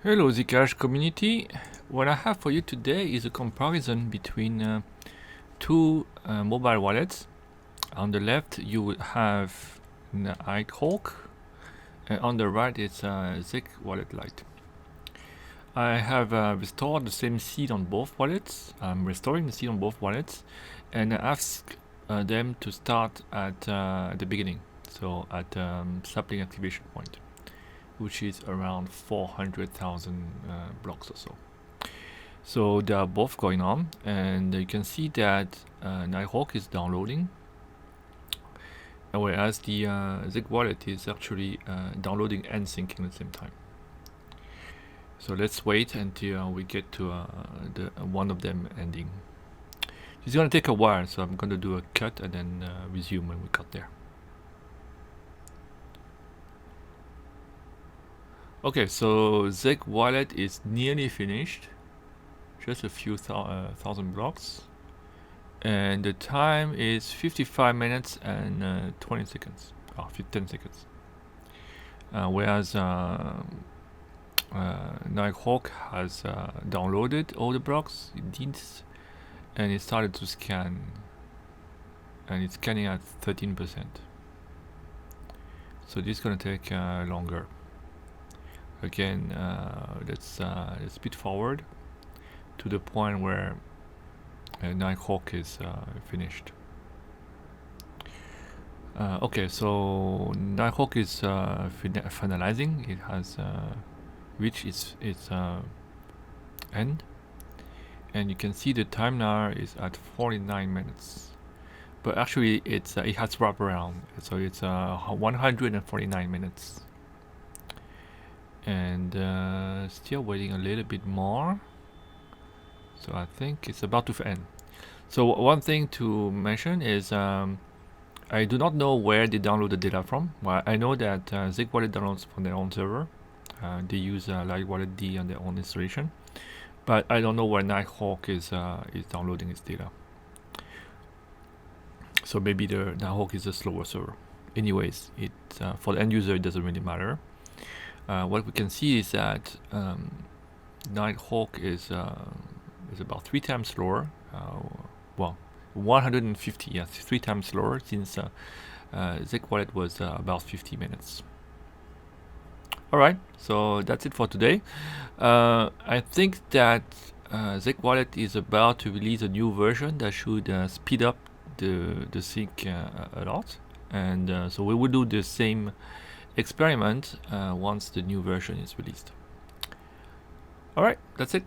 Hello Zcash community. What I have for you today is a comparison between two mobile wallets. On the left you will have Nighthawk and on the right it's ZecWallet Lite. I have restored the same seed on both wallets. I'm restoring the seed on both wallets and I ask them to start at the beginning, so at sapling activation point, which is around 400,000 blocks or so. So they are both going on, and you can see that Nighthawk is downloading, whereas the ZecWallet is actually downloading and syncing at the same time. So let's wait until we get to the one of them ending. It's going to take a while, so I'm going to do a cut and then resume when we got there. Okay, so ZecWallet is nearly finished, just a few thousand blocks, and the time is 55 minutes and 20 seconds, 10 seconds. Whereas Nighthawk has downloaded all the blocks it needs, and it started to scan, and it's scanning at 13%. So this is going to take longer. Again, let's speed forward to the point where Nighthawk is finished. Okay, so Nighthawk is finalizing. It has reached its end, and you can see the time now is at 49 minutes. But actually, it has wrapped around, so it's 149 minutes. And still waiting a little bit more, so I think it's about to end. So one thing to mention is I do not know where they download the data from. Well, I know that ZecWallet downloads from their own server. They use Lightwallet D on their own installation, but I don't know where Nighthawk is downloading its data. So maybe the Nighthawk is a slower server. Anyways, it for the end user it doesn't really matter. What we can see is that Nighthawk is about 3 times slower. Well, 150, yes, 3 times slower, since ZecWallet was about 50 minutes. Alright, so that's it for today. I think that ZecWallet is about to release a new version that should speed up the sync a lot, and so we will do the same experiment once the new version is released. Alright, that's it.